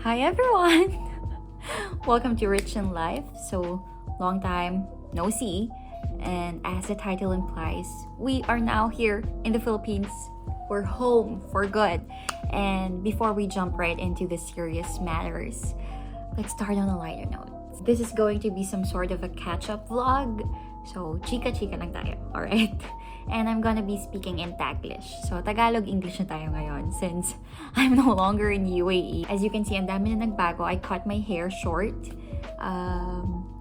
Hi everyone! Welcome to Ritch in Life. So, long time no see, and as the title implies, we are now here in the Philippines. We're home for good. And before we jump right into the serious matters, let's start on a lighter note. This is going to be some sort of a catch-up vlog. So, chika-chika lang tayo, alright? And I'm gonna be speaking in Taglish. So, Tagalog-English na tayo ngayon since I'm no longer in UAE. As you can see, ang dami na nagbago. I cut my hair short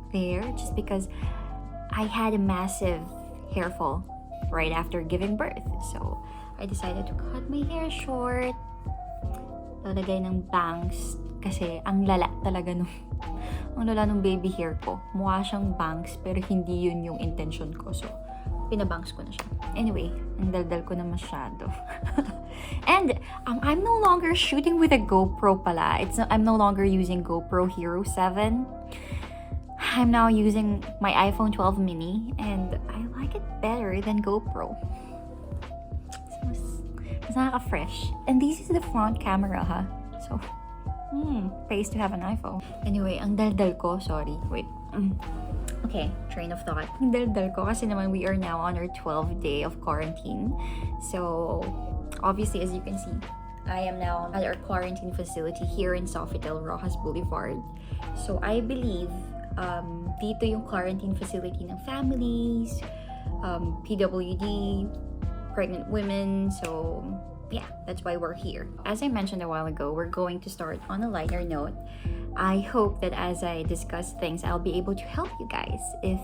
there just because I had a massive hair fall right after giving birth. So, I decided to cut my hair short. Lalagay ng bangs kasi ang lala talaga nung baby hair ko. Mukha siyang bangs pero hindi yun yung intention ko. So, pinabangs ko na siya. Anyway, ang daldal ko na masyado. And I'm no longer shooting with a GoPro pala. I'm no longer using GoPro Hero 7. I'm now using my iPhone 12 mini and I like it better than GoPro. Mas nakaka-fresh. And this is the front camera, ha? So, pays to have an iPhone. Anyway, ang daldal ko, sorry, wait. Okay, train of thought. Ang daldal ko kasi naman we are now on our 12th day of quarantine. So, obviously, as you can see, I am now at our quarantine facility here in Sofitel, Rojas Boulevard. So, I believe dito yung quarantine facility ng families, PWD, pregnant women. So, yeah, that's why we're here. As I mentioned a while ago, we're going to start on a lighter note. I hope that as I discuss things, I'll be able to help you guys if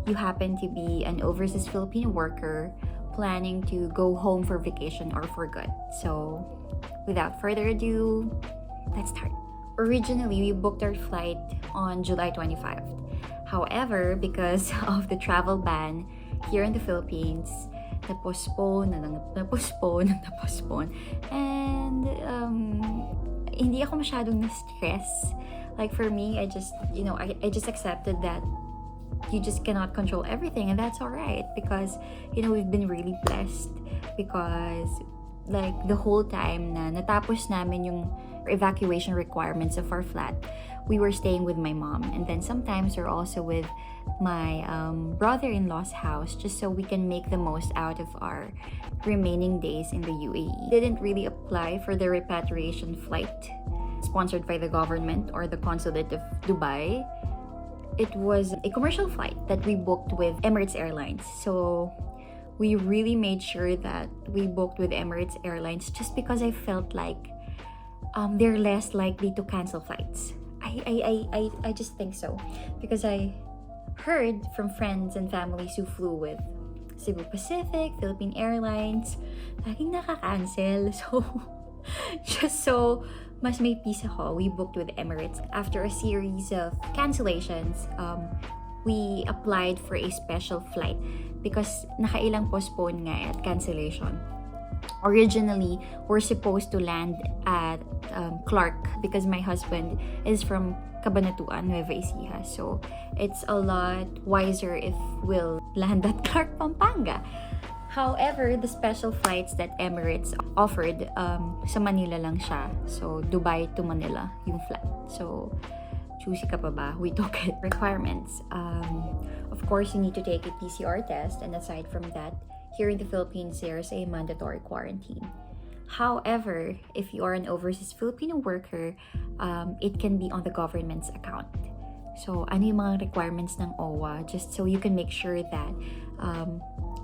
you happen to be an overseas Filipino worker planning to go home for vacation or for good. So, without further ado, let's start. Originally, we booked our flight on July 25th. However, because of the travel ban here in the Philippines, na-postpone. And, hindi ako masyadong na-stress. Like for me, I just accepted that you just cannot control everything, and that's alright because, we've been really blessed because like the whole time na natapos namin yung evacuation requirements of our flat, we were staying with my mom, and then sometimes we're also with my brother-in-law's house just so we can make the most out of our remaining days in the UAE. Didn't really apply for the repatriation flight sponsored by the government or the consulate of Dubai. It was a commercial flight that we booked with Emirates Airlines. So we really made sure that we booked with Emirates Airlines just because I felt like they're less likely to cancel flights. I just think so because I heard from friends and families who flew with Cebu Pacific, Philippine Airlines, laging nakaka-cancel. So, just so mas may peace ako, we booked with Emirates. After a series of cancellations, we applied for a special flight because nakailang postpone nga at cancellation. Originally, we're supposed to land at Clark because my husband is from Cabanatuan, Nueva Ecija. So, it's a lot wiser if we'll land at Clark, Pampanga. However, the special flights that Emirates offered, sa Manila lang siya. So, Dubai to Manila yung flight. So, choosy ka pa ba? We took it. Requirements. Of course, you need to take a PCR test. And aside from that, here in the Philippines, there's a mandatory quarantine. However, if you are an overseas Filipino worker, it can be on the government's account. So, ano yung mga requirements ng OWA just so you can make sure that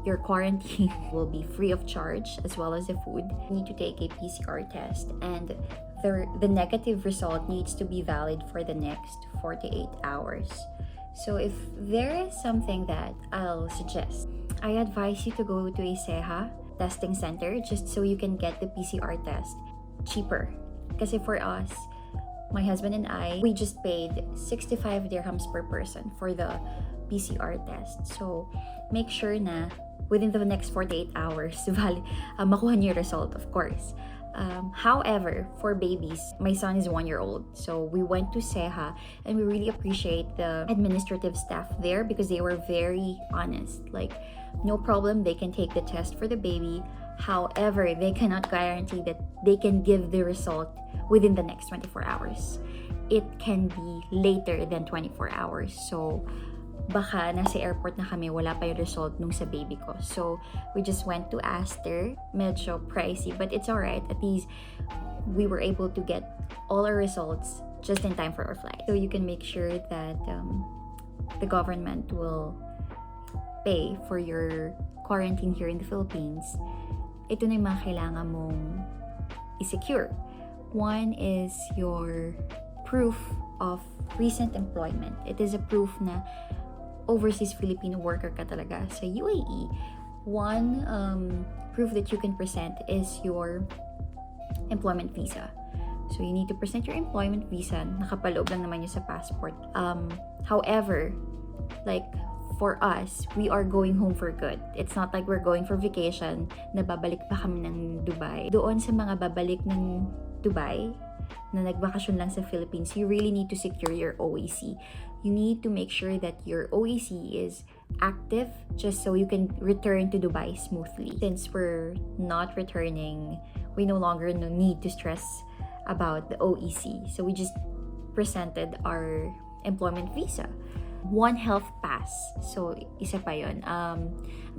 your quarantine will be free of charge as well as the food. You need to take a PCR test and the negative result needs to be valid for the next 48 hours. So, if there is something that I'll suggest, I advise you to go to a SEHA testing center just so you can get the PCR test cheaper. Kasi for us, my husband and I, we just paid 65 dirhams per person for the PCR test. So, make sure na within the next 48 hours, makuha niyo yung result, of course. However, for babies, my son is 1 year old. So we went to SEHA and we really appreciate the administrative staff there because they were very honest. Like, no problem, they can take the test for the baby. However, they cannot guarantee that they can give the result within the next 24 hours. It can be later than 24 hours. So, baka nasa airport na kami, wala pa yung result nung sa baby ko. So, we just went to Aster. Medyo pricey, but it's alright. At least, we were able to get all our results just in time for our flight. So, you can make sure that the government will pay for your quarantine here in the Philippines. Ito na yung mga kailangan mong i-secure. One is your proof of recent employment. It is a proof na overseas Filipino worker ka talaga sa UAE. One proof that you can present is your employment visa. So you need to present your employment visa. Nakapaloob lang naman yun sa passport. However, like for us, we are going home for good. It's not like we're going for vacation na babalik pa kami ng Dubai. Doon sa mga babalik ng Dubai na nagbakasyon lang sa Philippines, you really need to secure your OAC. You need to make sure that your OAC is active just so you can return to Dubai smoothly. Since we're not returning, we no longer need to stress about the OEC. So we just presented our employment visa. One health pass. So, isa pa yun. I'm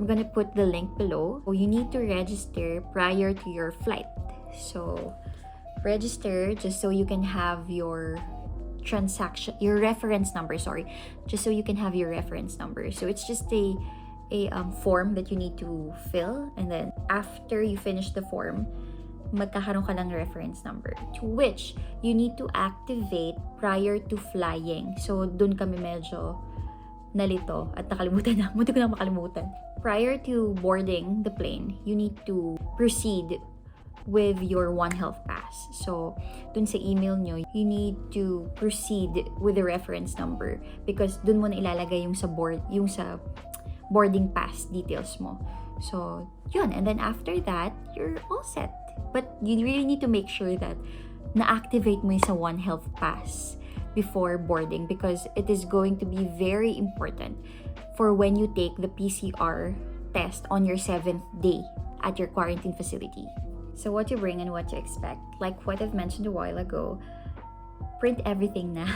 gonna put the link below. So, you need to register prior to your flight. So, register just so you can have your reference number, just so you can have your reference number. So, it's just a form that you need to fill, and then after you finish the form, magkakaroon ka ng reference number, to which you need to activate prior to flying. So, dun kami medyo nalito at nakalimutan na. Munti ko na makalimutan. Prior to boarding the plane, you need to proceed with your One Health Pass. So, dun sa email nyo, you need to proceed with the reference number because dun mo na ilalagay yung sa boarding pass details mo. So, yun. And then after that, you're all set. But you really need to make sure that na-activate mo yung sa One Health Pass before boarding because it is going to be very important for when you take the PCR test on your 7th day at your quarantine facility. So what you bring and what to expect. Like what I've mentioned a while ago, print everything na.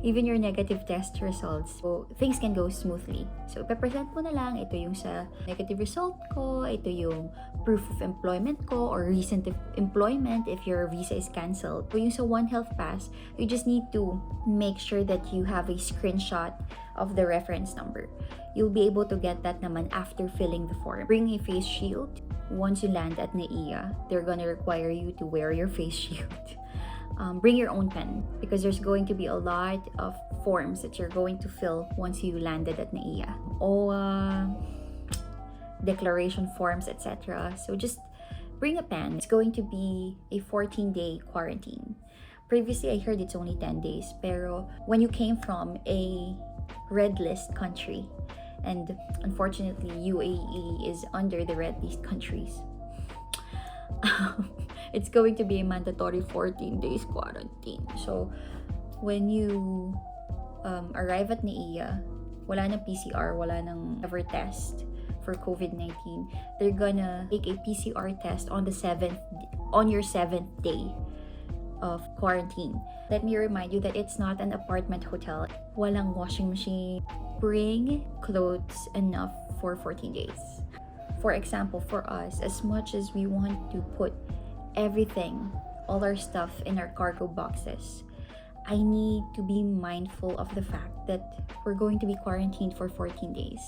Even your negative test results. So, things can go smoothly. So, ipapresent mo na lang, ito yung sa negative result ko, ito yung proof of employment ko, or recent employment if your visa is cancelled. So, yung sa One Health Pass, you just need to make sure that you have a screenshot of the reference number. You'll be able to get that naman after filling the form. Bring a face shield. Once you land at NAIA, they're gonna require you to wear your face shield. Bring your own pen because there's going to be a lot of forms that you're going to fill once you landed at NAIA. OWA, declaration forms, etc. So just bring a pen. It's going to be a 14-day quarantine. Previously, I heard it's only 10 days. Pero when you came from a red list country, and unfortunately, UAE is under the red list countries, it's going to be a mandatory 14 days quarantine. So, when you arrive at NAIA, wala nang PCR, wala nang ever test for COVID-19. They're gonna take a PCR test on your 7th day of quarantine. Let me remind you that it's not an apartment hotel. Walang washing machine. Bring clothes enough for 14 days. For example, for us, as much as we want to put everything, all our stuff in our cargo boxes, I need to be mindful of the fact that we're going to be quarantined for 14 days.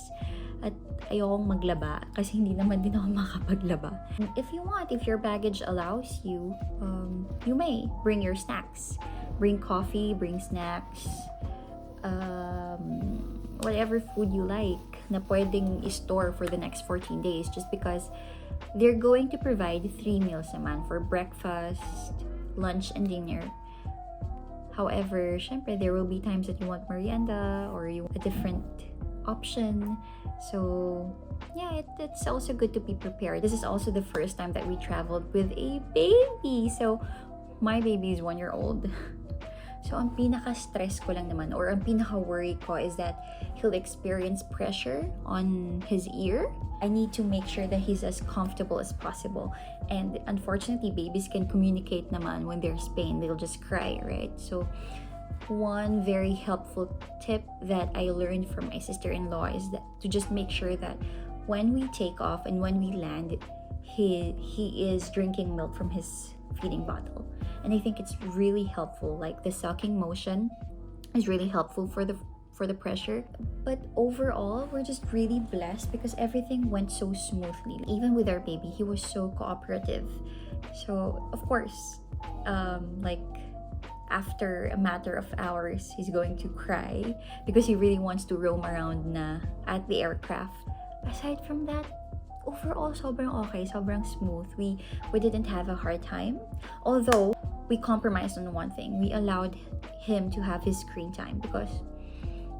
At ayokong maglaba kasi hindi naman din ako makapaglaba. If you want, if your baggage allows you, you may bring your snacks. Bring coffee, bring snacks, whatever food you like na pwedeng i-store for the next 14 days just because they're going to provide 3 meals naman for breakfast, lunch, and dinner. However, syempre, there will be times that you want merienda or you want a different option. So, yeah, it's also good to be prepared. This is also the first time that we traveled with a baby. So, my baby is 1 year old. So, ang pinaka-stress ko lang naman or ang pinaka-worry ko is that he'll experience pressure on his ear. I need to make sure that he's as comfortable as possible. And unfortunately, babies can communicate naman when there's pain. They'll just cry, right? So, one very helpful tip that I learned from my sister-in-law is that to just make sure that when we take off and when we land, he is drinking milk from his feeding bottle. And I think it's really helpful. Like the sucking motion is really helpful for the pressure. But overall, we're just really blessed because everything went so smoothly. Even with our baby, he was so cooperative. So of course, like after a matter of hours, he's going to cry because he really wants to roam around na at the aircraft. Aside from that, overall, sobrang okay, sobrang smooth. We didn't have a hard time. Although, we compromised on one thing. We allowed him to have his screen time because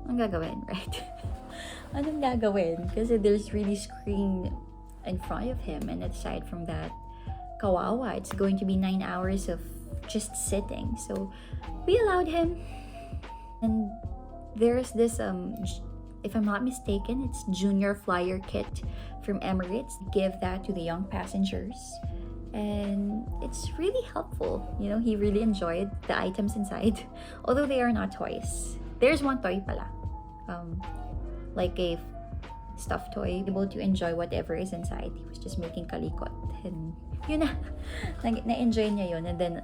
anong gagawin, right? Anong gagawin? Kasi there's really screen in front of him, and aside from that, kawawa, it's going to be 9 hours of just sitting. So, we allowed him. And there's this if I'm not mistaken, it's Junior Flyer Kit from Emirates. Give that to the young passengers. And it's really helpful. You know, he really enjoyed the items inside. Although they are not toys. There's one toy pala. Like a stuffed toy. Able to enjoy whatever is inside. He was just making kalikot. And yun na. Na-enjoy niya yun. And then,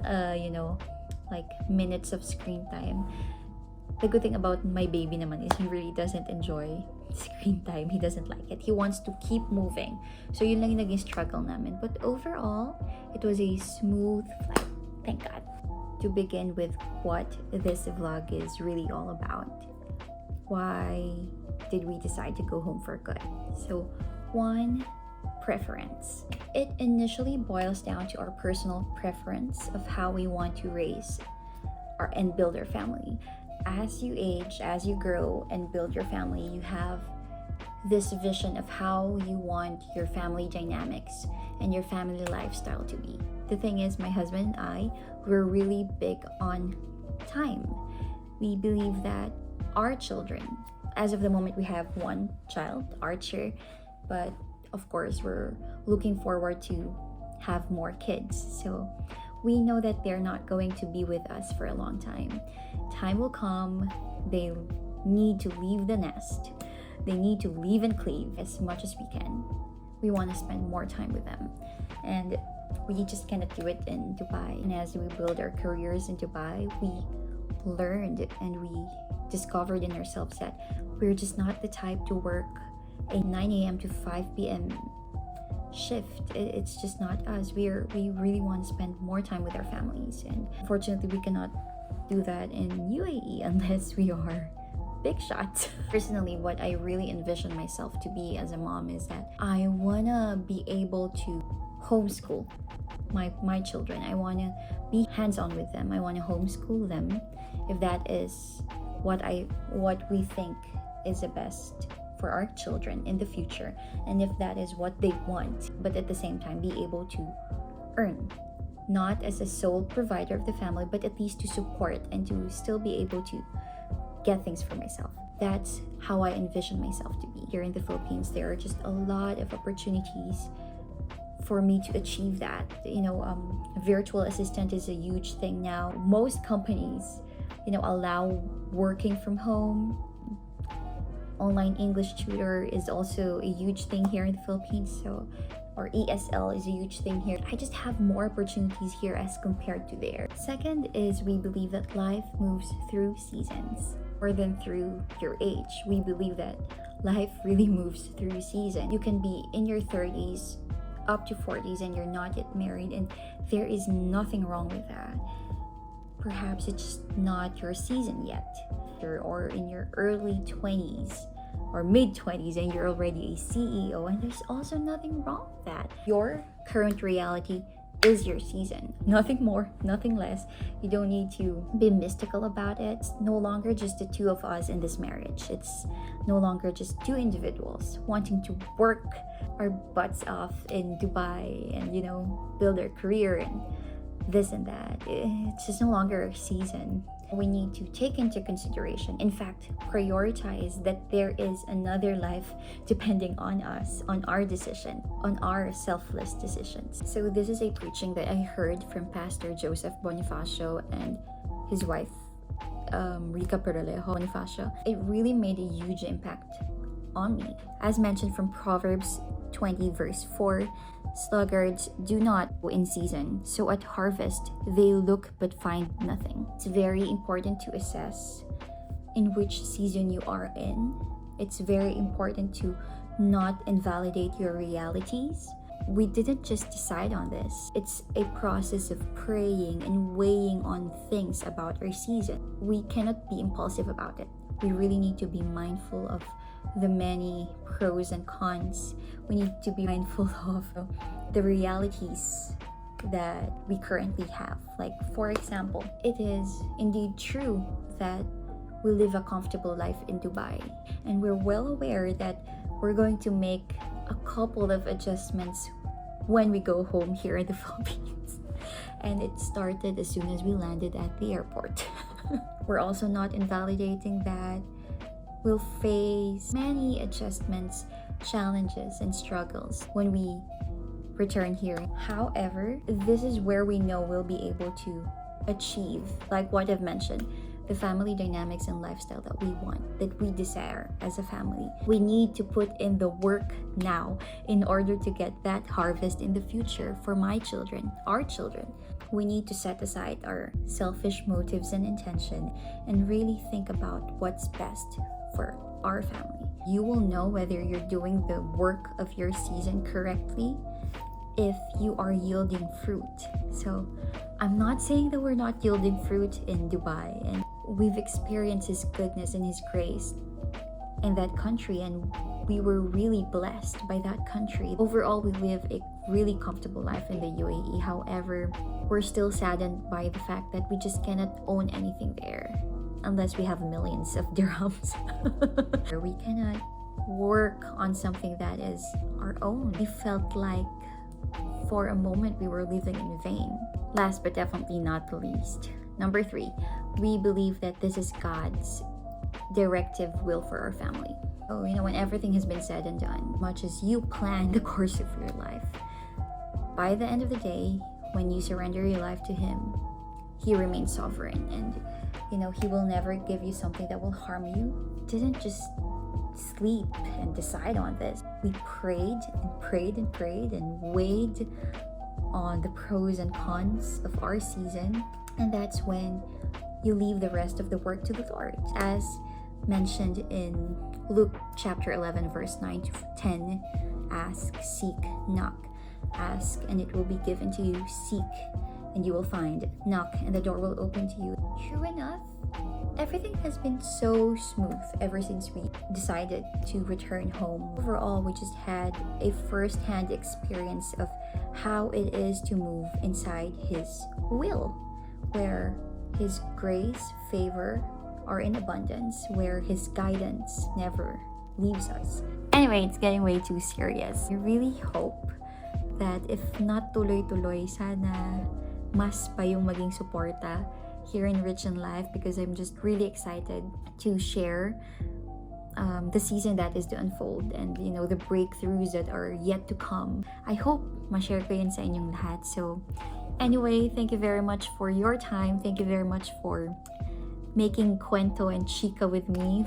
like minutes of screen time. The good thing about my baby naman is he really doesn't enjoy screen time. He doesn't like it. He wants to keep moving. So yun lang yung naging struggle namin. But overall, it was a smooth flight. Thank God. To begin with what this vlog is really all about. Why did we decide to go home for good? So, one, preference. It initially boils down to our personal preference of how we want to raise and build our family. As you age, as you grow and build your family, you have this vision of how you want your family dynamics and your family lifestyle to be. The thing is, my husband and I, we're really big on time. We believe that our children, as of the moment we have one child, Archer, but of course we're looking forward to have more kids. So we know that they're not going to be with us for a long time. Time will come, they need to leave the nest. They need to leave and cleave as much as we can. We want to spend more time with them. And we just cannot do it in Dubai. And as we build our careers in Dubai, we learned and we discovered in ourselves that we're just not the type to work a 9 a.m. to 5 p.m. shift. It's just not us. We really want to spend more time with our families, and unfortunately we cannot do that in UAE unless we are big shots. Personally, what I really envision myself to be as a mom is that I wanna be able to homeschool my children. I wanna be hands-on with them. I wanna homeschool them if that is what we think is the best for our children in the future, and if that is what they want, but at the same time be able to earn, not as a sole provider of the family, but at least to support and to still be able to get things for myself. That's how I envision myself to be. Here in the Philippines, there are just a lot of opportunities for me to achieve that. Virtual assistant is a huge thing now. Most companies, allow working from home. Online English tutor is also a huge thing here in the Philippines. Or ESL is a huge thing here. I just have more opportunities here as compared to there. Second is we believe that life moves through seasons more than through your age. We believe that life really moves through season. You can be in your 30s up to 40s and you're not yet married, and there is nothing wrong with that. Perhaps it's not your season yet, or in your early 20s or mid-20s and you're already a CEO, and there's also nothing wrong with that. Your current reality is your season. Nothing more, nothing less. You don't need to be mystical about it. It's no longer just the two of us in this marriage. It's no longer just two individuals wanting to work our butts off in Dubai and, build our career and this and that. It's just no longer a season. We need to take into consideration, in fact, prioritize that there is another life depending on us, on our decision, on our selfless decisions. So this is a preaching that I heard from Pastor Joseph Bonifacio and his wife, Rica Peralejo Bonifacio. It really made a huge impact on me. As mentioned from Proverbs 20 verse 4, sluggards do not go in season, so at harvest they look but find nothing. It's very important to assess in which season you are in. It's very important to not invalidate your realities. We didn't just decide on this. It's a process of praying and weighing on things about our season. We cannot be impulsive about it. We really need to be mindful of the many pros and cons. We need to be mindful of the realities that we currently have. Like, for example, it is indeed true that we live a comfortable life in Dubai, and we're well aware that we're going to make a couple of adjustments when we go home here in the Philippines. And it started as soon as we landed at the airport. We're also not invalidating that we'll face many adjustments, challenges, and struggles when we return here. However, this is where we know we'll be able to achieve, like what I've mentioned, the family dynamics and lifestyle that we want, that we desire as a family. We need to put in the work now in order to get that harvest in the future for my children, our children. We need to set aside our selfish motives and intention and really think about what's best for our family. You will know whether you're doing the work of your season correctly if you are yielding fruit. So I'm not saying that we're not yielding fruit in Dubai, and we've experienced His goodness and His grace in that country, and we were really blessed by that country. Overall, we live a really comfortable life in the UAE. However, we're still saddened by the fact that we just cannot own anything there unless we have millions of dirhams. We cannot work on something that is our own. We felt like for a moment we were living in vain. Last but definitely not the least, number 3, we believe that this is God's directive will for our family. So, when everything has been said and done, much as you plan the course of your life, by the end of the day, when you surrender your life to Him, He remains sovereign, and He will never give you something that will harm you. Didn't just sleep and decide on this. We prayed and prayed and prayed and weighed on the pros and cons of our season, and that's when you leave the rest of the work to the Lord. As mentioned in Luke chapter 11 verse 9 to 10, ask, seek, knock. Ask and it will be given to you. Seek and you will find. Knock and the door will open to you. True enough, everything has been so smooth ever since we decided to return home. Overall, we just had a first-hand experience of how it is to move inside His will, where His grace, favor are in abundance, where His guidance never leaves us. Anyway, it's getting way too serious. I really hope that if not tuloy-tuloy, sana mas pa yung maging suporta here in Ritch in Life, because I'm just really excited to share the season that is to unfold and the breakthroughs that are yet to come. I hope ma-share ko yun sa inyong lahat. So anyway, thank you very much for your time. Thank you very much for making cuento and chika with me.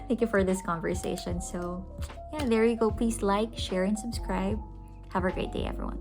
Thank you for this conversation. So yeah, there you go. Please like, share, and subscribe. Have a great day, everyone.